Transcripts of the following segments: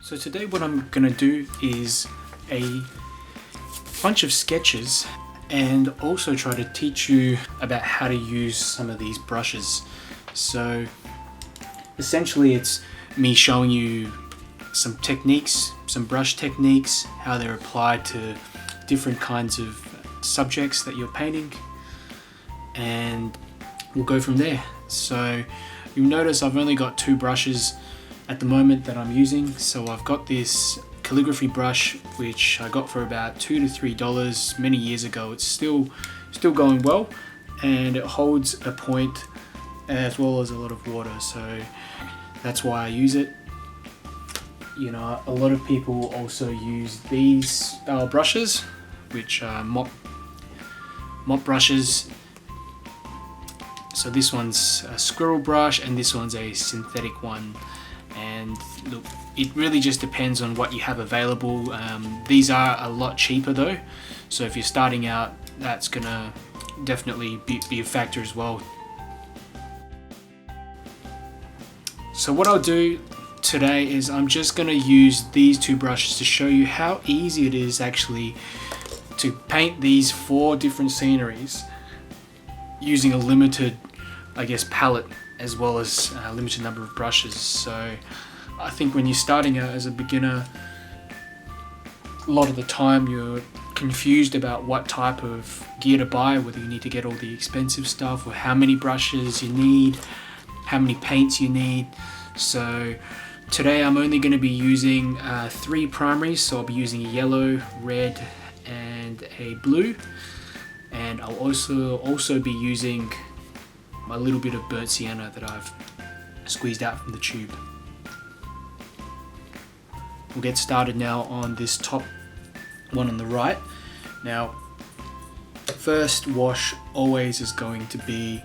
So today what I'm going to do is a bunch of sketches and also try to teach you about how to use some of these brushes. So essentially it's me showing you some techniques, some brush techniques, how they're applied to different kinds of subjects that you're painting, and we'll go from there. So you'll notice I've only got two brushes at the moment that I'm using. So I've got this calligraphy brush which I got for about $2 to $3 many years ago. It's still going well, and it holds a point as well as a lot of water, so that's why I use it. You know, a lot of people also use these style brushes, which are mop brushes. So this one's a squirrel brush and this one's a synthetic one. And look, it really just depends on what you have available. These are a lot cheaper though, so if you're starting out, that's gonna definitely be a factor as well. So what I'll do today is I'm just gonna use these two brushes to show you how easy it is actually to paint these 4 different sceneries using a limited, I guess, palette, as well as a limited number of brushes. So I think when you're starting out as a beginner, a lot of the time you're confused about what type of gear to buy, whether you need to get all the expensive stuff or how many brushes you need, how many paints you need. So today I'm only going to be using 3 primaries, so I'll be using a yellow, red and a blue, and I'll also be using a little bit of burnt sienna that I've squeezed out from the tube. We'll get started now on this top one on the right. Now, first wash always is going to be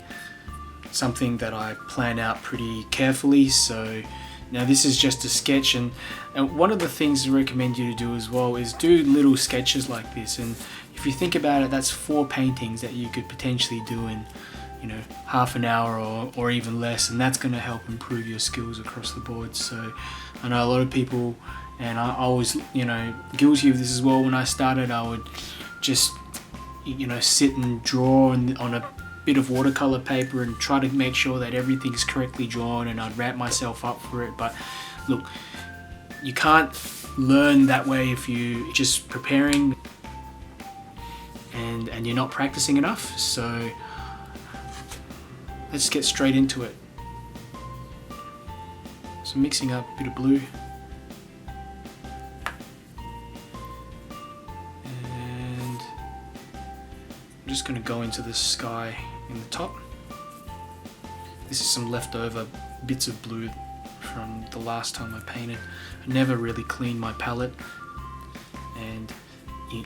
something that I plan out pretty carefully. So now this is just a sketch, and one of the things I recommend you to do as well is do little sketches like this. And if you think about it, that's 4 paintings that you could potentially do in, you know, half an hour or even less, and that's going to help improve your skills across the board. So I know a lot of people, and I was, you know, guilty of this as well. When I started, I would just, you know, sit and draw on a bit of watercolor paper and try to make sure that everything's correctly drawn, and I'd ramp myself up for it. But look, you can't learn that way if you're just preparing and you're not practicing enough. So let's get straight into it. So mixing up a bit of blue, and I'm just going to go into the sky in the top. This is some leftover bits of blue from the last time I painted. I never really cleaned my palette, and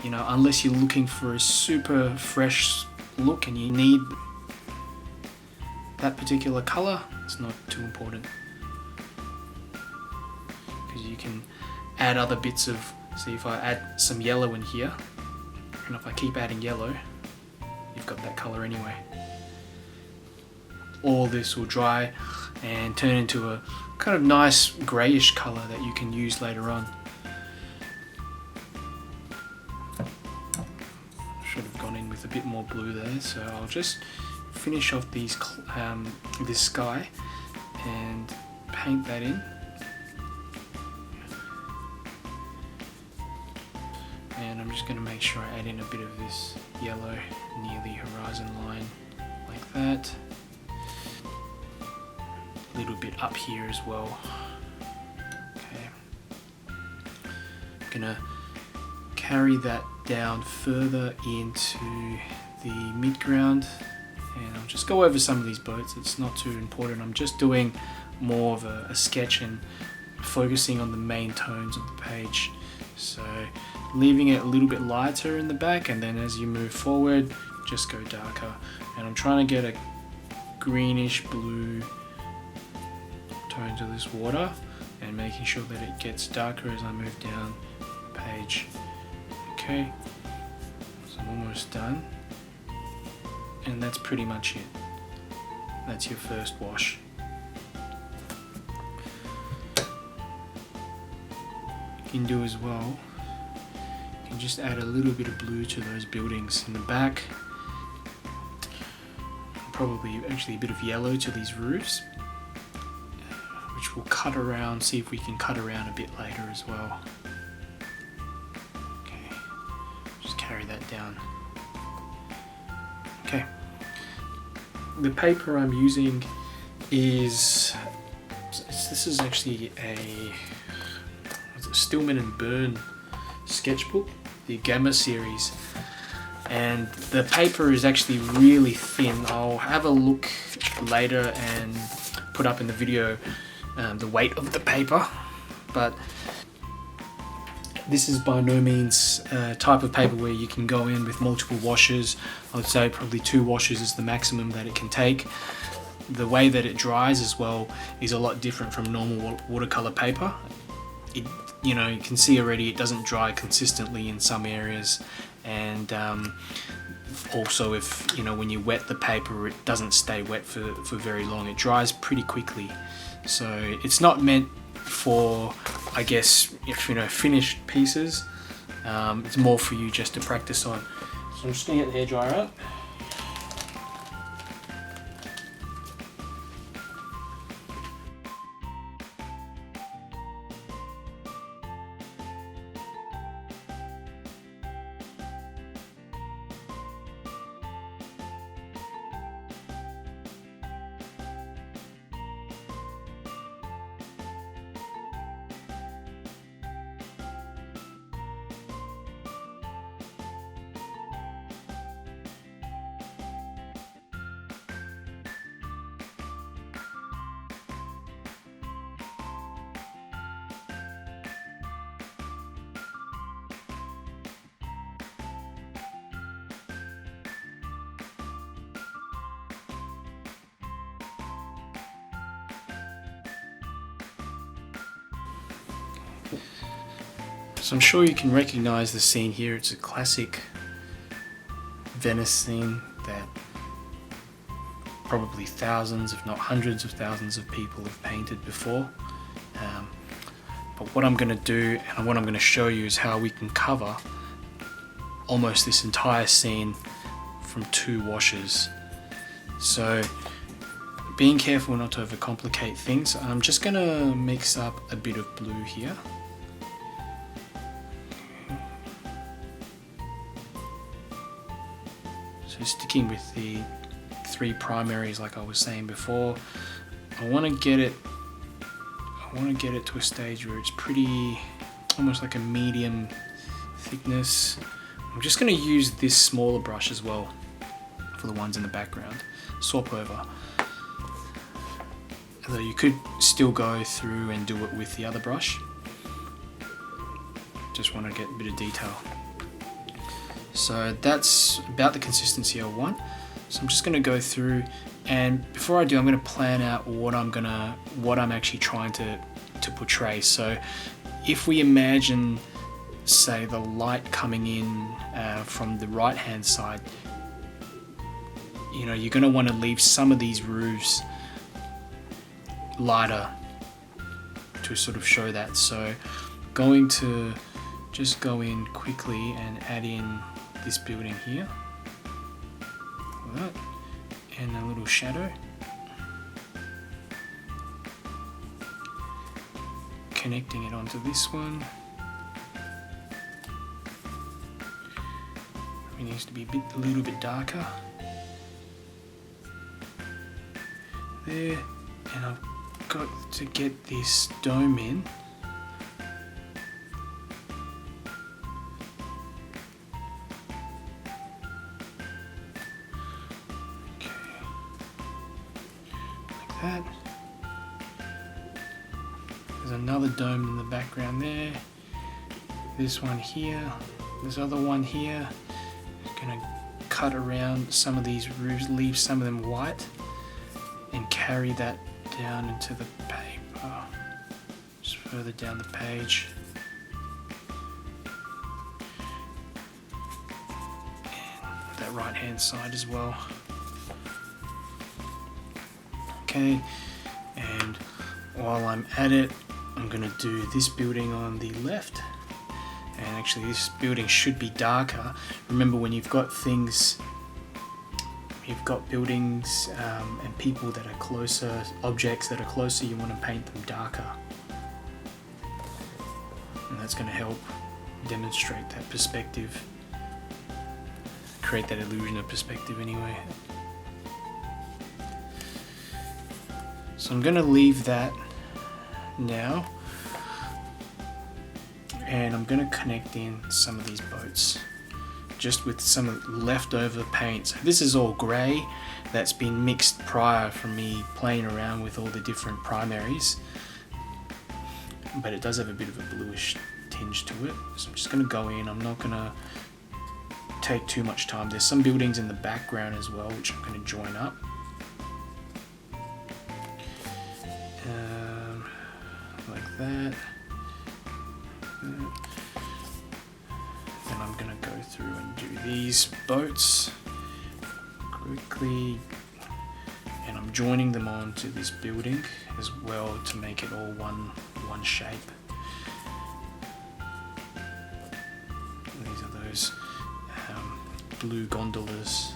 you know, unless you're looking for a super fresh look and you need that particular color, it's not too important, because you can add other bits of, see, if I add some yellow in here, and if I keep adding yellow, you've got that color anyway. All this will dry and turn into a kind of nice grayish color that you can use later on. Should have gone in with a bit more blue there, so I'll just finish off these this sky and paint that in. And I'm just going to make sure I add in a bit of this yellow near the horizon line, like that. A little bit up here as well. Okay. I'm going to carry that down further into the midground, and I'll just go over some of these boats. It's not too important. I'm just doing more of a sketch and focusing on the main tones of the page. So leaving it a little bit lighter in the back, and then as you move forward, just go darker. And I'm trying to get a greenish blue tone to this water, and making sure that it gets darker as I move down the page. Okay, so I'm almost done, and that's pretty much it. That's your first wash. you can do as well, you can just add a little bit of blue to those buildings in the back. Probably actually a bit of yellow to these roofs, which we'll cut around, see if we can cut around a bit later as well. Okay, just carry that down. Okay, the paper I'm using is, this is actually a Stillman and Birn sketchbook, the Gamma series. And the paper is actually really thin. I'll have a look later and put up in the video the weight of the paper, but this is by no means a type of paper where you can go in with multiple washes. I would say probably 2 washes is the maximum that it can take. The way that it dries as well is a lot different from normal watercolor paper. You know, you can see already it doesn't dry consistently in some areas, and also if, you know, when you wet the paper, it doesn't stay wet for very long. It dries pretty quickly. So it's not meant for, I guess, if, you know, finished pieces. It's more for you just to practice on. So I'm just gonna get the hairdryer up. So I'm sure you can recognize the scene here. It's a classic Venice scene that probably thousands, if not hundreds of thousands of people have painted before. But what I'm going to do and what I'm going to show you is how we can cover almost this entire scene from 2 washes. So being careful not to overcomplicate things, I'm just going to mix up a bit of blue here. So sticking with the 3 primaries like I was saying before, I want to get it to a stage where it's pretty, almost like a medium thickness. I'm just going to use this smaller brush as well for the ones in the background. Swap over. Although you could still go through and do it with the other brush. Just want to get a bit of detail. So that's about the consistency I want. So I'm just going to go through, and before I do, I'm going to plan out what I'm actually trying to portray. So if we imagine, say, the light coming in from the right hand side, you know, you're going to want to leave some of these roofs lighter to sort of show that. So going to just go in quickly and add in this building here, like that, and a little shadow, connecting it onto this one. It needs to be a little bit darker there, and I've got to get this dome in. That. There's another dome in the background there. This one here. This other one here. Gonna cut around some of these roofs, leave some of them white, and carry that down into the paper. Just further down the page. And that right hand side as well. Okay, and while I'm at it, I'm going to do this building on the left, and actually this building should be darker. Remember, when you've got things, you've got buildings and people that are closer, objects that are closer, you want to paint them darker, and that's going to help demonstrate that perspective, create that illusion of perspective anyway. So I'm going to leave that now, and I'm going to connect in some of these boats just with some leftover paint. So this is all grey that's been mixed prior from me playing around with all the different primaries, but it does have a bit of a bluish tinge to it. So I'm just going to go in. I'm not going to take too much time. There's some buildings in the background as well which I'm going to join up. Like that. Then I'm going to go through and do these boats quickly, and I'm joining them onto this building as well to make it all one shape. And these are those blue gondolas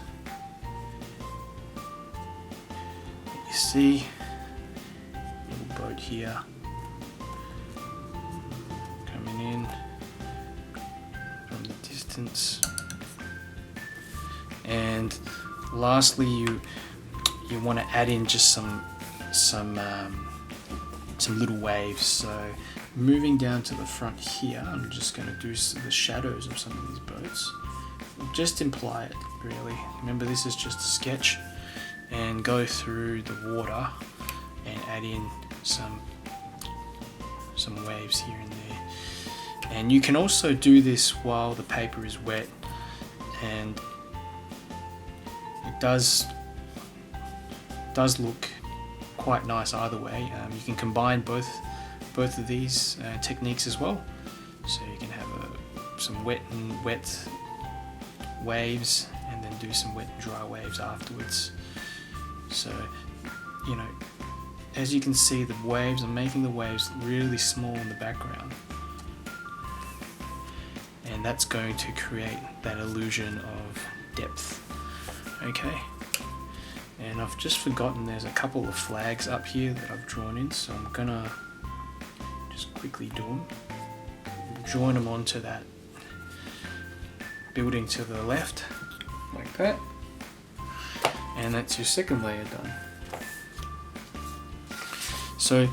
that you see. Little boat here coming in from the distance. And lastly, you want to add in just some little waves. So moving down to the front here, I'm just going to do the shadows of some of these boats. Just imply it, really. Remember, this is just a sketch, and go through the water and add in some waves here and there. And you can also do this while the paper is wet, and it does look quite nice either way. You can combine both of these techniques as well. So you can have some wet waves and then do some wet and dry waves afterwards. So, you know, as you can see, the waves, I'm making the waves really small in the background, and that's going to create that illusion of depth. Okay, and I've just forgotten there's a couple of flags up here that I've drawn in, so I'm gonna just quickly do them, join them onto that building to the left like that, and that's your second layer done. So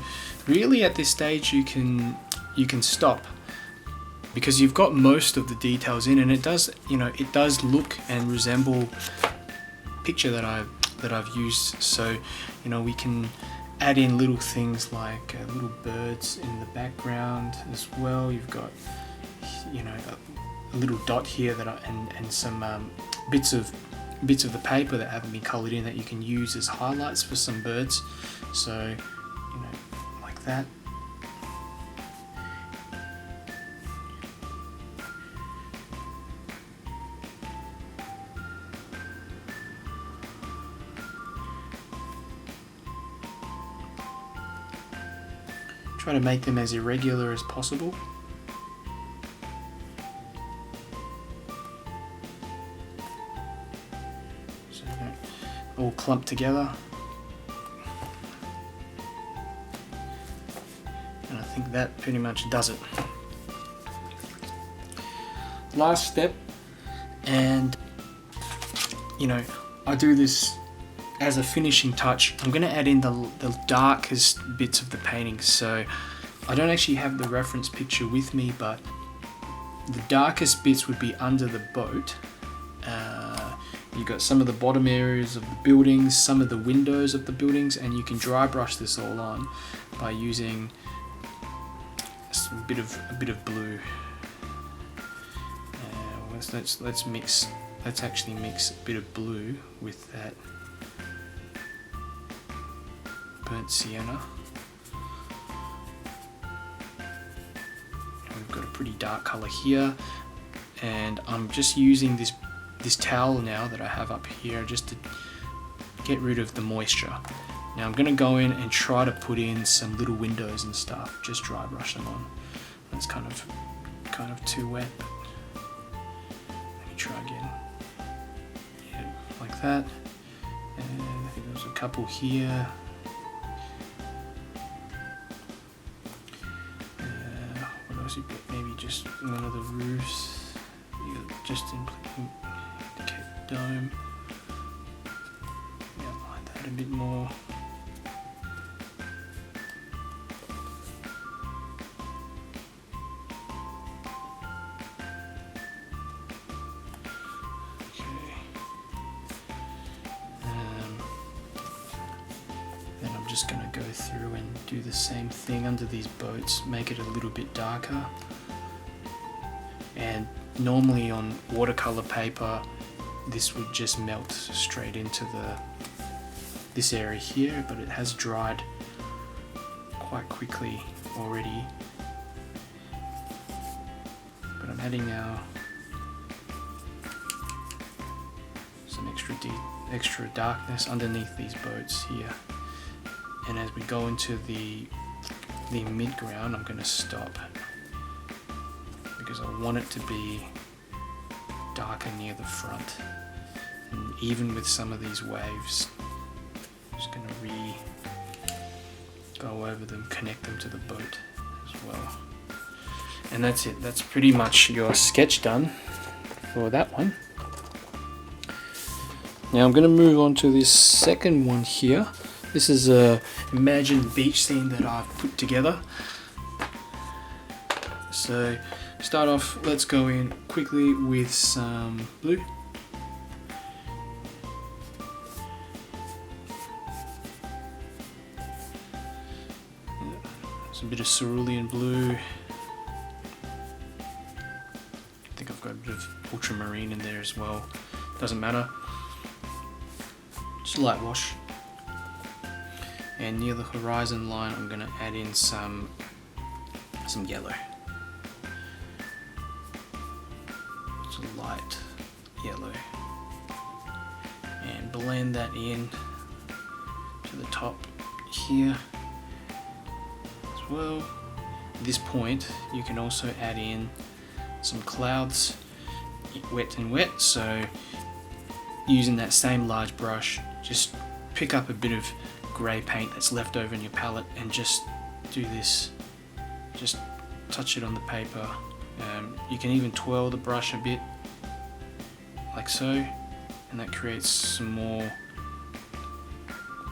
really at this stage you can stop, because you've got most of the details in, and it does look and resemble picture that I've used. So we can add in little things like little birds in the background as well. You've got a little dot here and some bits of the paper that haven't been coloured in that you can use as highlights for some birds. So like that. Try to make them as irregular as possible. So they don't all clump together. And I think that pretty much does it. Last step, and I do this as a finishing touch. I'm going to add in the darkest bits of the painting. So I don't actually have the reference picture with me, but the darkest bits would be under the boat. You've got some of the bottom areas of the buildings, some of the windows of the buildings, and you can dry brush this all on by using a bit of blue. Let's actually mix a bit of blue with that burnt sienna. And we've got a pretty dark colour here, and I'm just using this towel now that I have up here just to get rid of the moisture. Now I'm going to go in and try to put in some little windows and stuff, just dry brush them on. That's kind of too wet. Let me try again. Yeah, like that. And I think there's a couple here. What else you got? Maybe just one of the roofs. Yeah, just indicate the dome. Yeah, like that a bit more. Then I'm just going to go through and do the same thing under these boats, make it a little bit darker. And normally on watercolor paper, this would just melt straight into this area here, but it has dried quite quickly already. But I'm adding now some extra darkness underneath these boats here. And as we go into the mid-ground, I'm going to stop because I want it to be darker near the front. And even with some of these waves, I'm just going to go over them, connect them to the boat as well. And that's it. That's pretty much your sketch done for that one. Now I'm going to move on to this second one here. This is a imagined beach scene that I've put together. So start off, let's go in quickly with some blue. Some bit of cerulean blue. I think I've got a bit of ultramarine in there as well. Doesn't matter. Just light wash. And near the horizon line, I'm going to add in some yellow. It's a light yellow. And blend that in to the top here as well. At this point, you can also add in some clouds, wet and wet. So using that same large brush, just pick up a bit of grey paint that's left over in your palette and just do this, just touch it on the paper. You can even twirl the brush a bit like so, and that creates some more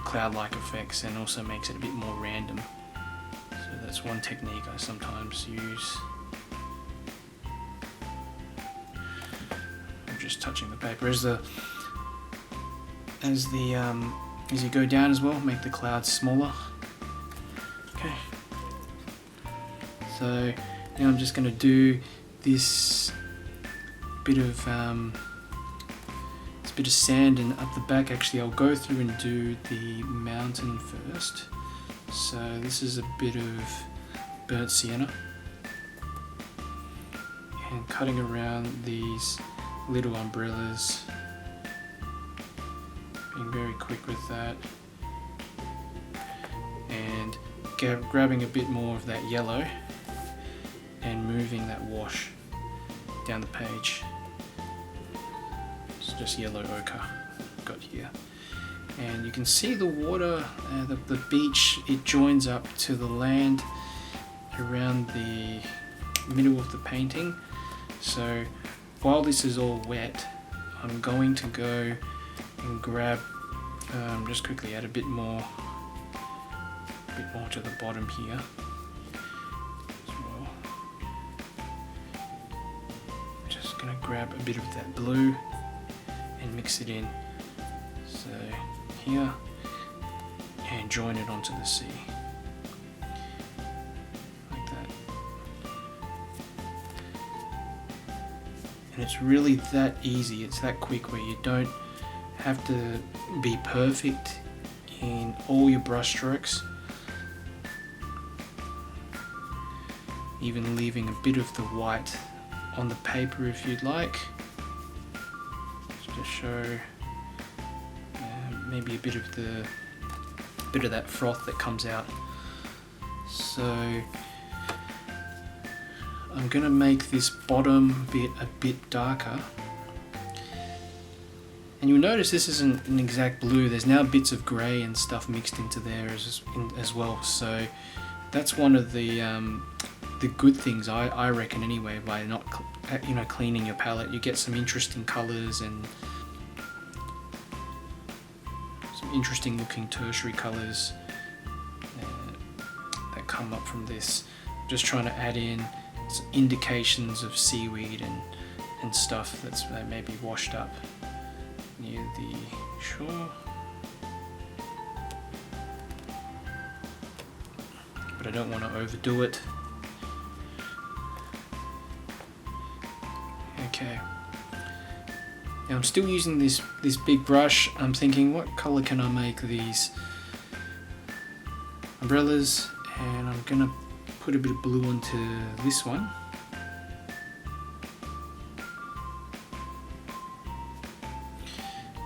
cloud-like effects and also makes it a bit more random. So that's one technique I sometimes use. I'm just touching the paper as you go down as well, make the clouds smaller. Okay. So now I'm just going to do this bit of sand and up the back. Actually, I'll go through and do the mountain first. So this is a bit of burnt sienna, and cutting around these little umbrellas. Being very quick with that, and grabbing a bit more of that yellow and moving that wash down the page. It's just yellow ochre I've got here, and you can see the water, the beach, it joins up to the land around the middle of the painting. So while this is all wet, I'm going to go and grab, just quickly add a bit more to the bottom here as well. Just gonna grab a bit of that blue and mix it in, so here, and join it onto the sea like that. And it's really that easy, it's that quick, where you don't have to be perfect in all your brush strokes, even leaving a bit of the white on the paper if you'd like, just to show maybe a bit of the bit of that froth that comes out. So I'm gonna make this bottom bit a bit darker. And you'll notice this isn't an exact blue. There's now bits of grey and stuff mixed into there as well. So that's one of the good things, I reckon anyway, by not cleaning your palette. You get some interesting colours and some interesting looking tertiary colours that come up from this. Just trying to add in some indications of seaweed and stuff that may be washed up near the shore. But I don't want to overdo it. Okay. Now I'm still using this big brush. I'm thinking, what color can I make these umbrellas? And I'm gonna put a bit of blue onto this one.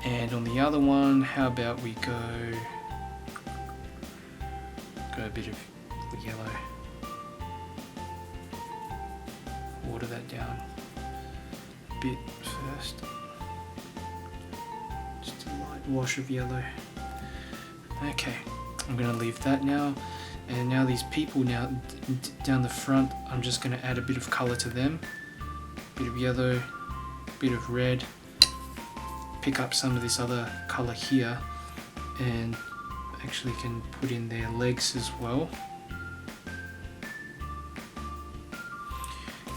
And on the other one, how about we go a bit of yellow. Water that down a bit first. Just a light wash of yellow. Okay, I'm gonna leave that now. And now these people now down the front, I'm just gonna add a bit of color to them. Bit of yellow, bit of red. Pick up some of this other color here and actually can put in their legs as well.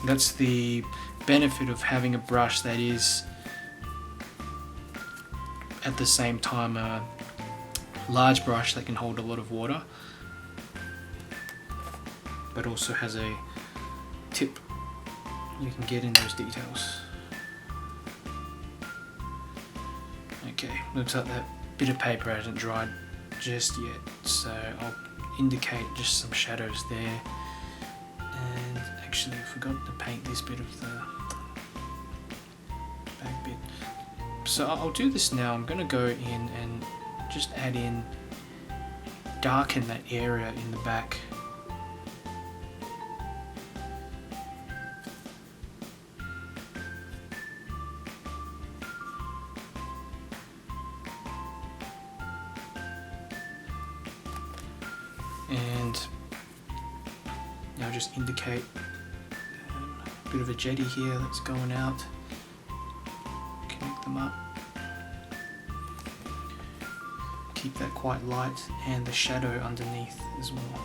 That's the benefit of having a brush that is at the same time a large brush that can hold a lot of water, but also has a tip you can get in those details. Okay, looks like that bit of paper hasn't dried just yet, so I'll indicate just some shadows there. And actually I forgot to paint this bit of the back bit. So I'll do this now. I'm going to go in and just add in, darken that area in the back. And now just indicate a bit of a jetty here that's going out. Connect them up. Keep that quite light, and the shadow underneath as well.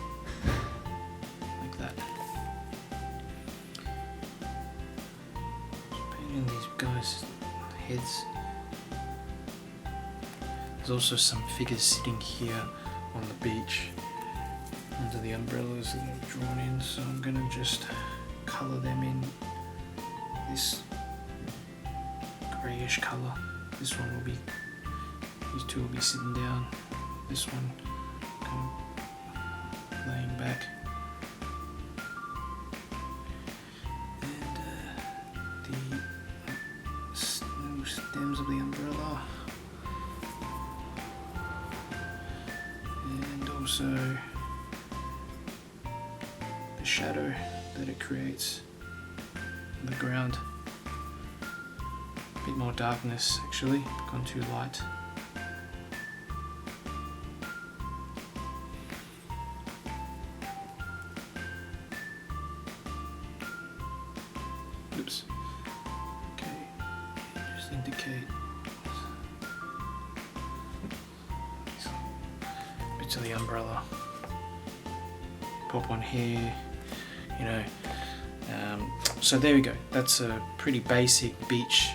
Like that. Just paint in these guys' heads. There's also some figures sitting here on the beach under the umbrellas that I've drawn in, so I'm going to just colour them in this greyish colour. This one will be, these two will be sitting down, this one kind of laying back. And the stems of the umbrella, and also the shadow that it creates on the ground. A bit more darkness actually, gone too light. Oops. Okay, just indicate bits of the umbrella. Pop one here. You know, so there we go. That's a pretty basic beach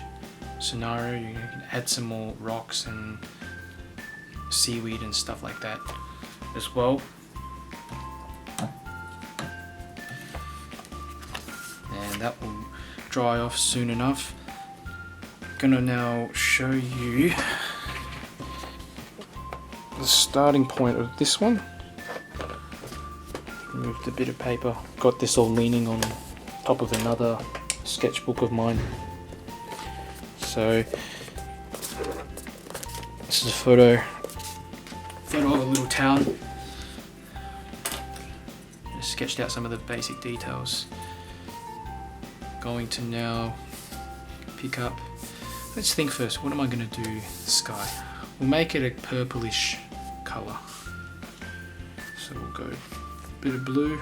scenario. You can add some more rocks and seaweed and stuff like that as well. And that will dry off soon enough. I'm gonna now show you the starting point of this one. Removed a bit of paper, got this all leaning on top of another sketchbook of mine. So this is a photo photo of a little town. Just sketched out some of the basic details. Going to now pick up, let's think first, what am I going to do? The sky. We'll make it a purplish colour. So we'll go a bit of blue.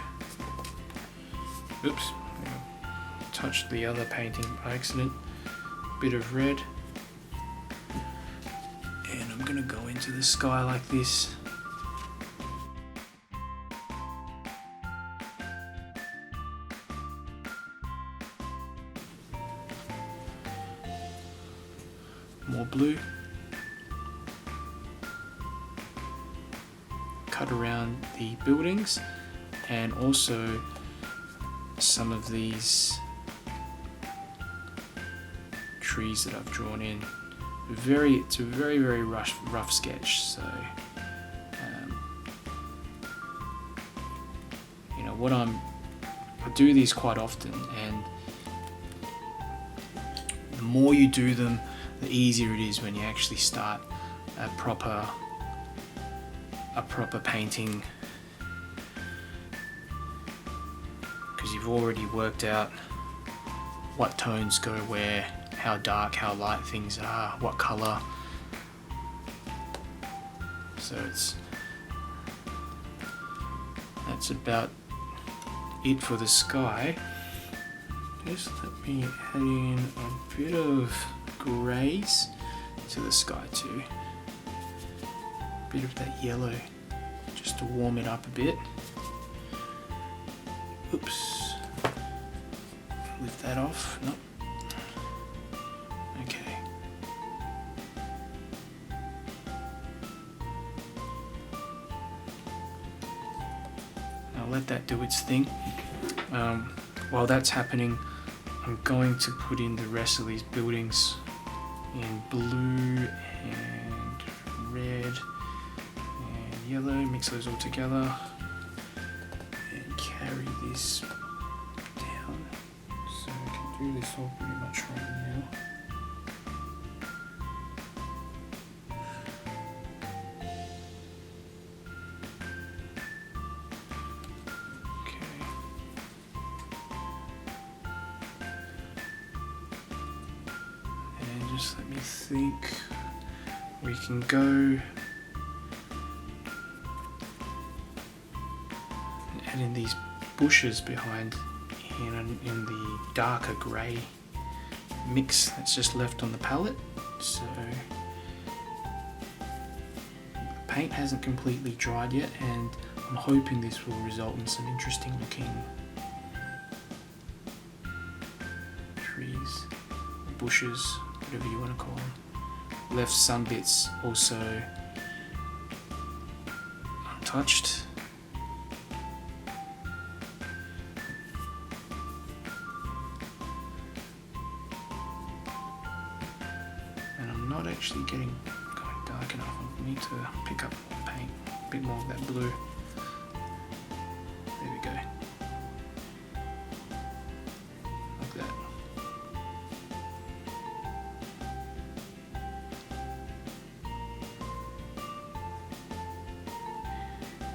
Oops, touched the other painting by accident. Bit of red. And I'm going to go into the sky like this. More blue. Cut around the buildings and also some of these trees that I've drawn in. It's a very rough sketch, so you know what I do these quite often, and the more you do them, the easier it is when you actually start a proper painting, because you've already worked out what tones go where, how dark, how light things are, what colour. So that's about it for the sky. Just let me add in a bit of greys to the sky too. A bit of that yellow just to warm it up a bit. Oops. Lift that off. Nope. Okay. I'll let that do its thing. While that's happening, I'm going to put in the rest of these buildings in blue and red and yellow, mix those all together and carry this down. So I can do this all pretty much right now. Just let me think. We can go and add in these bushes behind in the darker grey mix that's just left on the palette. So the paint hasn't completely dried yet, and I'm hoping this will result in some interesting looking trees, bushes, whatever you want to call them. Left some bits also untouched. And I'm not actually going dark enough. I need to pick up more paint, a bit more of that blue. There we go. Like that.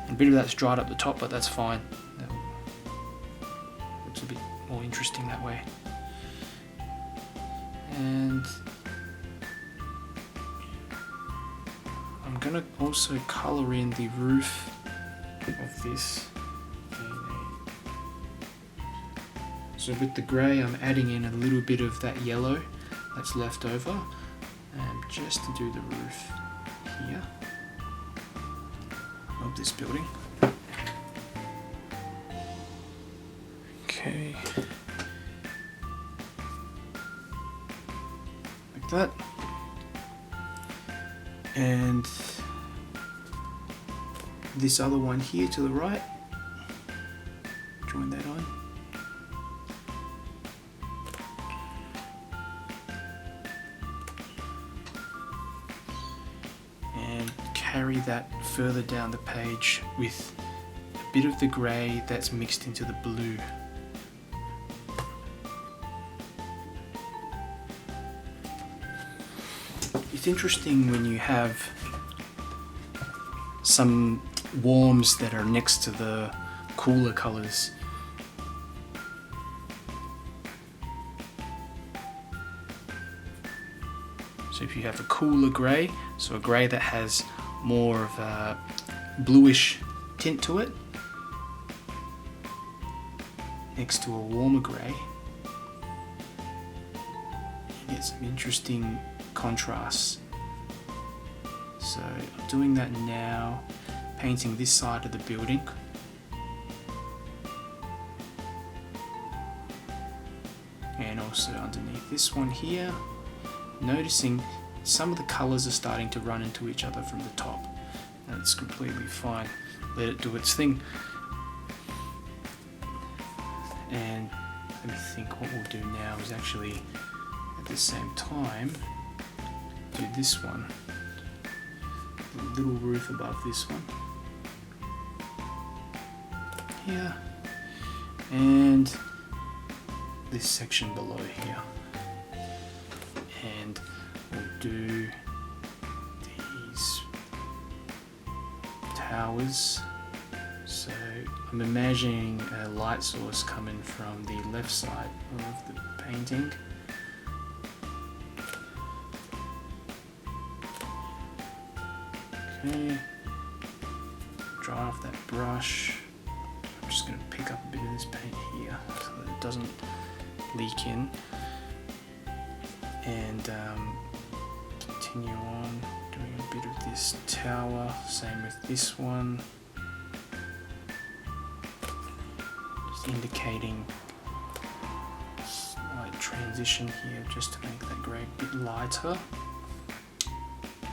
A bit of that's dried up the top, but that's fine. That looks a bit more interesting that way. And I'm gonna also colour in the roof of this. So with the grey, I'm adding in a little bit of that yellow that's left over, just to do the roof here of this building. Okay, like that. And this other one here to the right, join that on. And carry that further down the page with a bit of the grey that's mixed into the blue. It's interesting when you have some warms that are next to the cooler colours. So if you have a cooler grey, so a grey that has more of a bluish tint to it, next to a warmer grey, you get some interesting contrasts. So I'm doing that now, painting this side of the building. And also underneath this one here. Noticing some of the colours are starting to run into each other from the top. That's completely fine. Let it do its thing. And let me think, what we'll do now is actually at the same time do this one. The little roof above this one. Here. And this section below here. And we'll do these towers. So I'm imagining a light source coming from the left side of the painting. Okay, dry off that brush. I'm just going to pick up a bit of this paint here so that it doesn't leak in. And continue on doing a bit of this tower, same with this one. Just indicating slight transition here just to make that grey a bit lighter.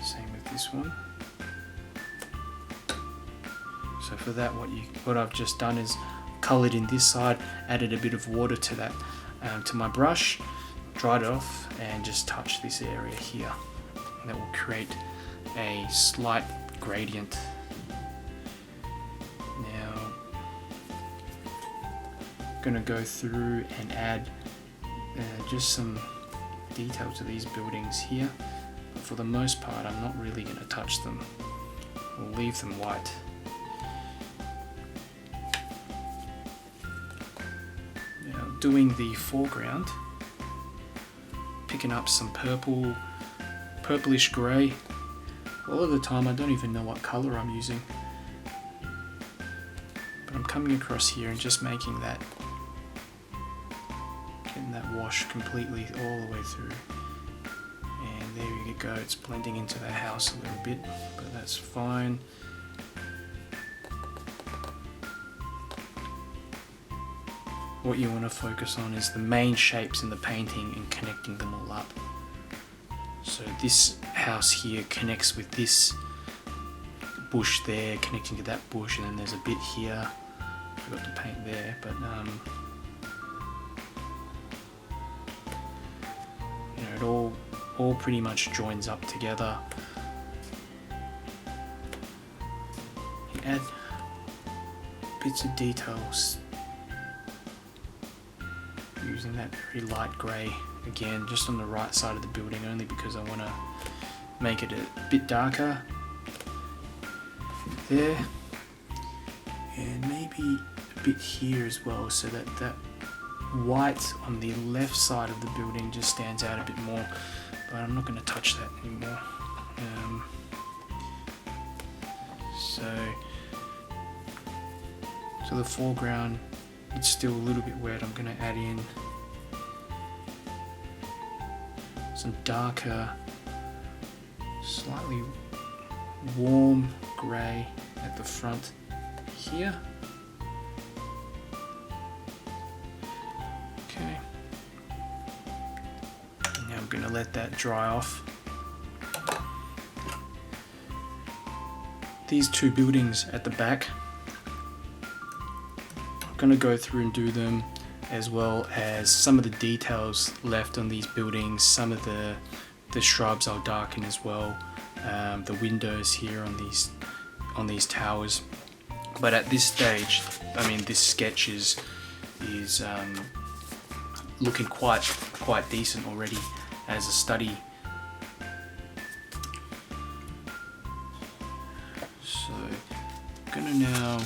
Same with this one. So for that, what I've just done is coloured in this side, added a bit of water to that, to my brush, dried it off, and just touched this area here. And that will create a slight gradient. Now, I'm going to go through and add just some detail to these buildings here. But for the most part, I'm not really going to touch them. We'll leave them white. Doing the foreground, picking up some purplish grey. A lot of the time I don't even know what colour I'm using, but I'm coming across here and just making that, getting that wash completely all the way through. And there you go, it's blending into the house a little bit, but that's fine. What you want to focus on is the main shapes in the painting and connecting them all up. So this house here connects with this bush there, connecting to that bush, and then there's a bit here. I forgot to paint there, but you know, it all pretty much joins up together. You add bits of details. Using that very light grey again, just on the right side of the building, only because I want to make it a bit darker there, and maybe a bit here as well, so that that white on the left side of the building just stands out a bit more, but I'm not going to touch that anymore. So the foreground, it's still a little bit wet. I'm going to add in some darker, slightly warm grey at the front here. Okay. And now I'm going to let that dry off. These two buildings at the back, going to go through and do them, as well as some of the details left on these buildings. Some of the shrubs I'll darken as well, the windows here on these towers. But at this stage, I mean, this sketch is looking quite decent already as a study. So going to now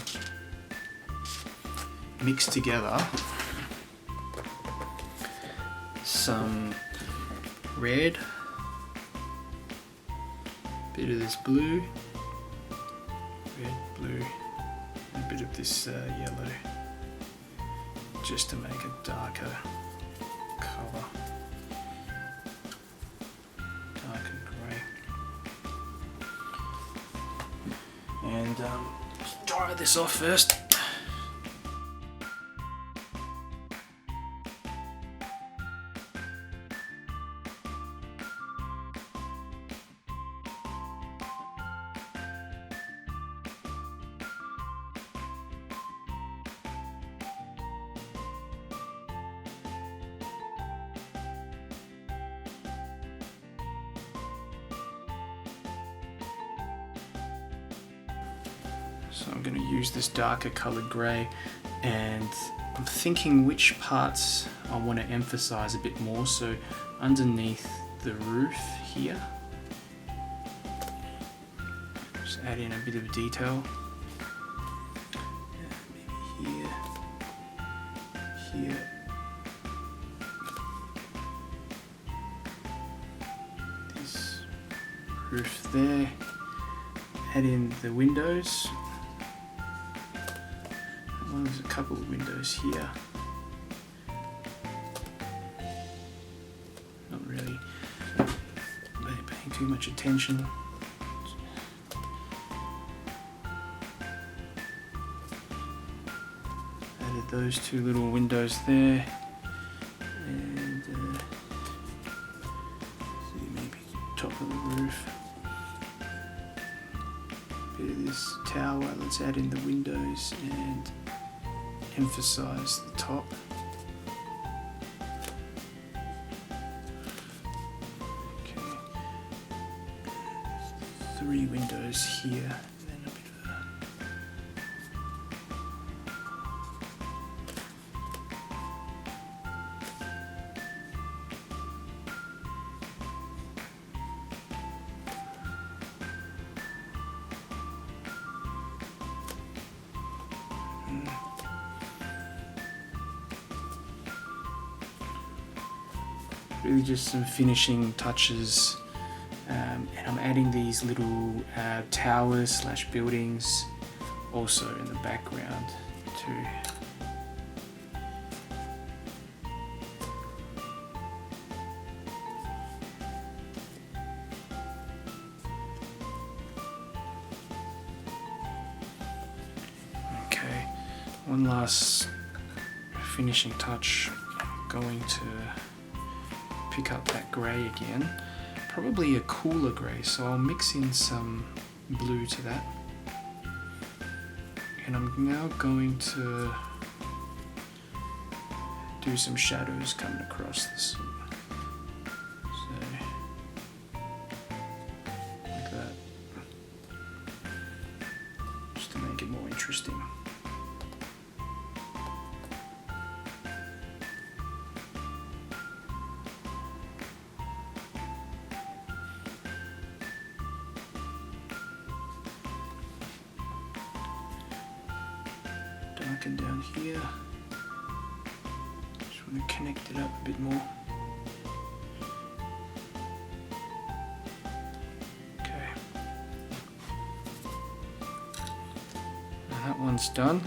mix together some red, bit of this blue, red, blue, and a bit of this yellow, just to make a darker colour, darker grey. And dry this off first. So I'm going to use this darker coloured grey, and I'm thinking which parts I want to emphasise a bit more. So underneath the roof here, just add in a bit of detail. Maybe here, here. This roof there. Add in the windows. Well, there's a couple of windows here. Not really paying too much attention. Added those two little windows there, and see, maybe top of the roof. Bit of this tower. Let's add in the windows and emphasize the top. Okay, 3 windows here, and then a bit of a really just some finishing touches, and I'm adding these little towers slash buildings also in the background too. Okay, one last finishing touch. I'm going to pick up that grey again, probably a cooler grey, so I'll mix in some blue to that, and I'm now going to do some shadows coming across this, so like that, just to make it more interesting. Darken down here. Just want to connect it up a bit more. Okay. Now that one's done.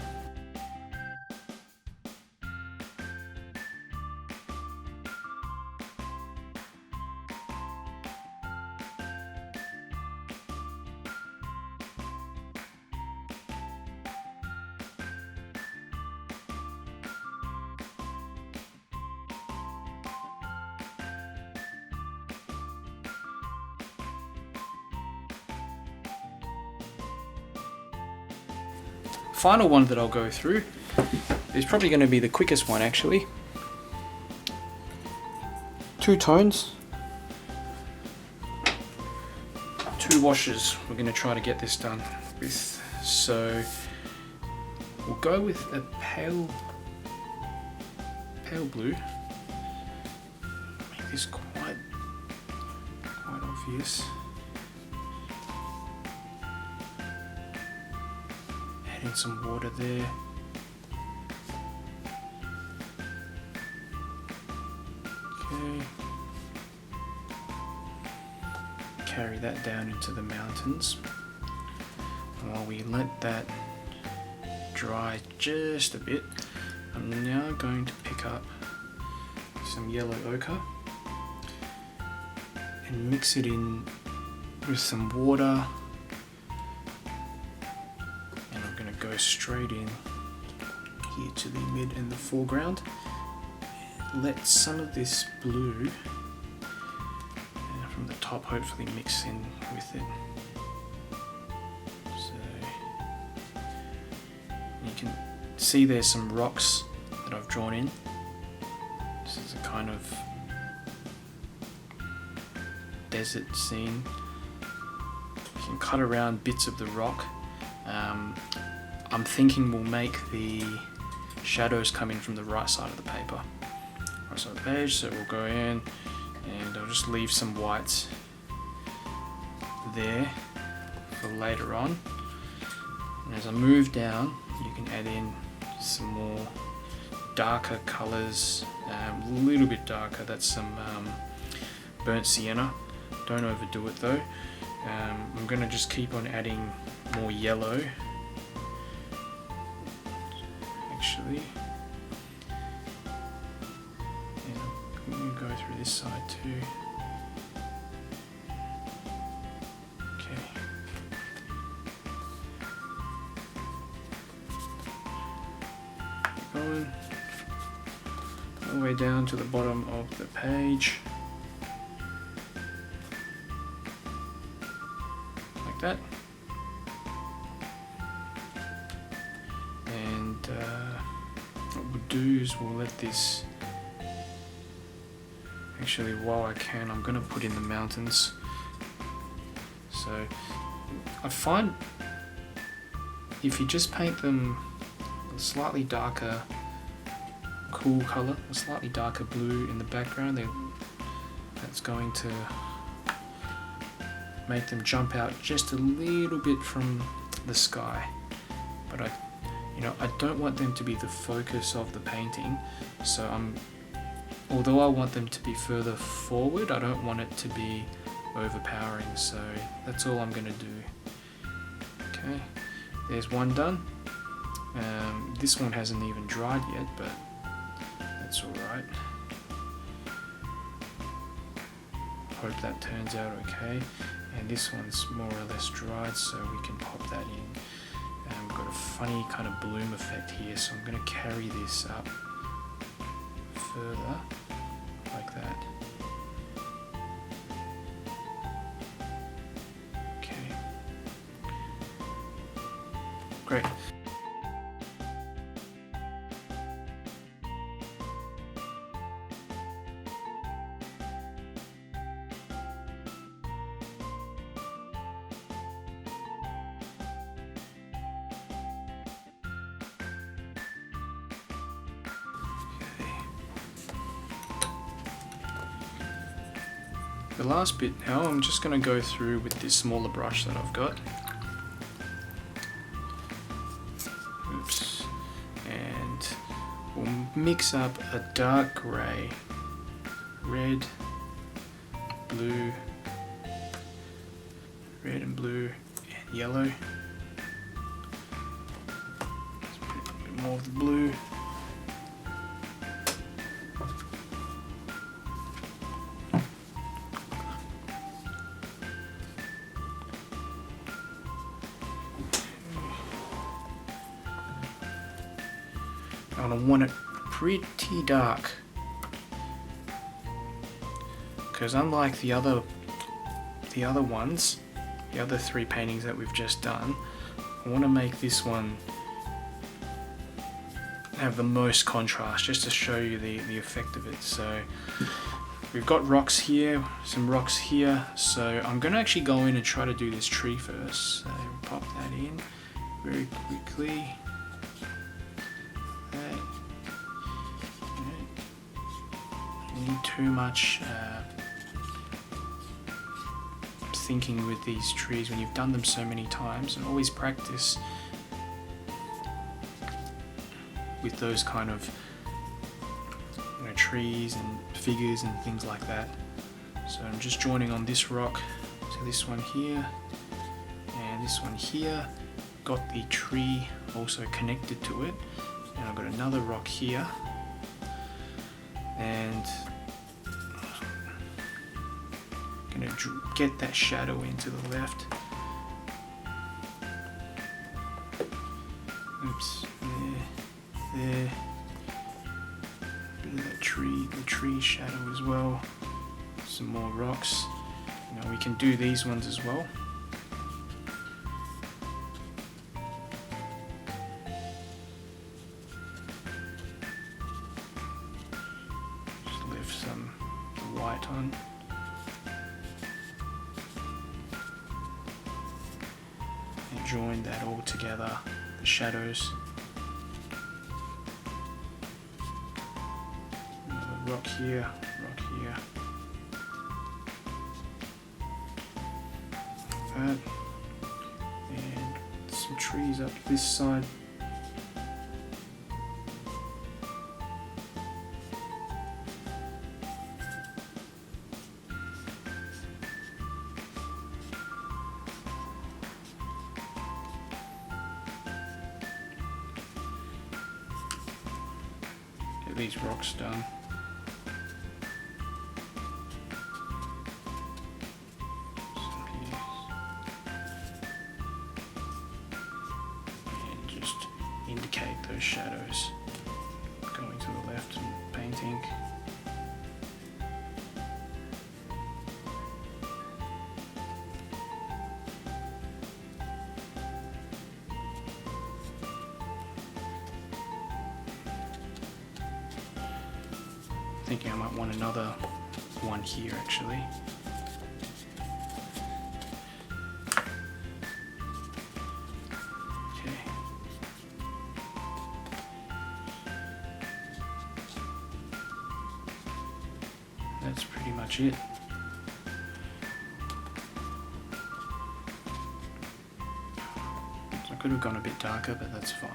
Final one that I'll go through is probably going to be the quickest one actually. 2 tones, 2 washes we're going to try to get this done with. So we'll go with a pale blue, make this quite obvious. in some water there. Okay. Carry that down into the mountains. While we let that dry just a bit, I'm now going to pick up some yellow ochre and mix it in with some water, and I'm going to go straight in here to the mid and the foreground. Let some of this blue from the top hopefully mix in with it. So you can see there's some rocks that I've drawn in. This is a kind of desert scene. You can cut around bits of the rock. I'm thinking we'll make the shadows come in from the right side of the paper. Right side of the page, so we'll go in and I'll just leave some whites there for later on. And as I move down, you can add in some more darker colours, a little bit darker. That's some burnt sienna. Don't overdo it though. I'm going to just keep on adding more yellow. Actually, and I'm going to go through this side too. Okay. Going all the way down to the bottom of the page. Like that. And what we'll do is we'll let this, actually while I can, I'm going to put in the mountains. So I find if you just paint them a slightly darker cool colour, a slightly darker blue in the background, that's going to make them jump out just a little bit from the sky. But I don't want them to be the focus of the painting, so although I want them to be further forward, I don't want it to be overpowering, so that's all I'm going to do. Okay, there's one done. This one hasn't even dried yet, but that's alright. Hope that turns out okay. And this one's more or less dried, so we can pop that in. We've got a funny kind of bloom effect here, so I'm going to carry this up further, like that. Okay. Great. The last bit now, I'm just going to go through with this smaller brush that I've got. Oops. And we'll mix up a dark grey, red, blue, red and blue, and yellow. Let's put a bit more of the blue. And I want it pretty dark, because unlike the other ones, the other three paintings that we've just done, I want to make this one have the most contrast, just to show you the effect of it. So we've got rocks here, some rocks here, so I'm going to actually go in and try to do this tree first. So pop that in very quickly. Need too much thinking with these trees when you've done them so many times, and always practice with those kind of, you know, trees and figures and things like that. So I'm just joining on this rock to this one here and this one here. Got the tree also connected to it, and I've got another rock here, and I'm going to get that shadow into the left. Oops, there. Bit of that tree, the tree shadow as well. Some more rocks. Now we can do these ones as well. Just lift some white on. And join that all together, the shadows. Another rock here, rock here. That. And some trees up this side. Get these rocks done. Indicate those shadows going to the left and painting. Thinking I might want another one here actually. That's pretty much it. So I could have gone a bit darker, but that's fine.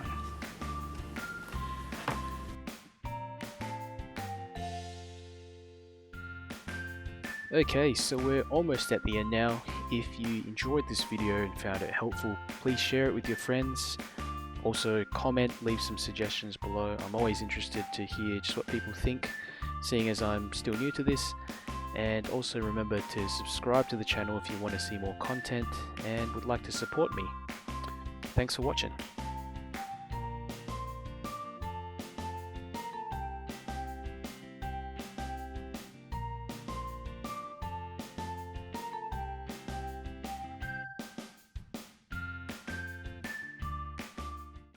Okay, so we're almost at the end now. If you enjoyed this video and found it helpful, please share it with your friends. Also comment, leave some suggestions below. I'm always interested to hear just what people think, seeing as I'm still new to this. And also remember to subscribe to the channel if you want to see more content and would like to support me. Thanks for watching.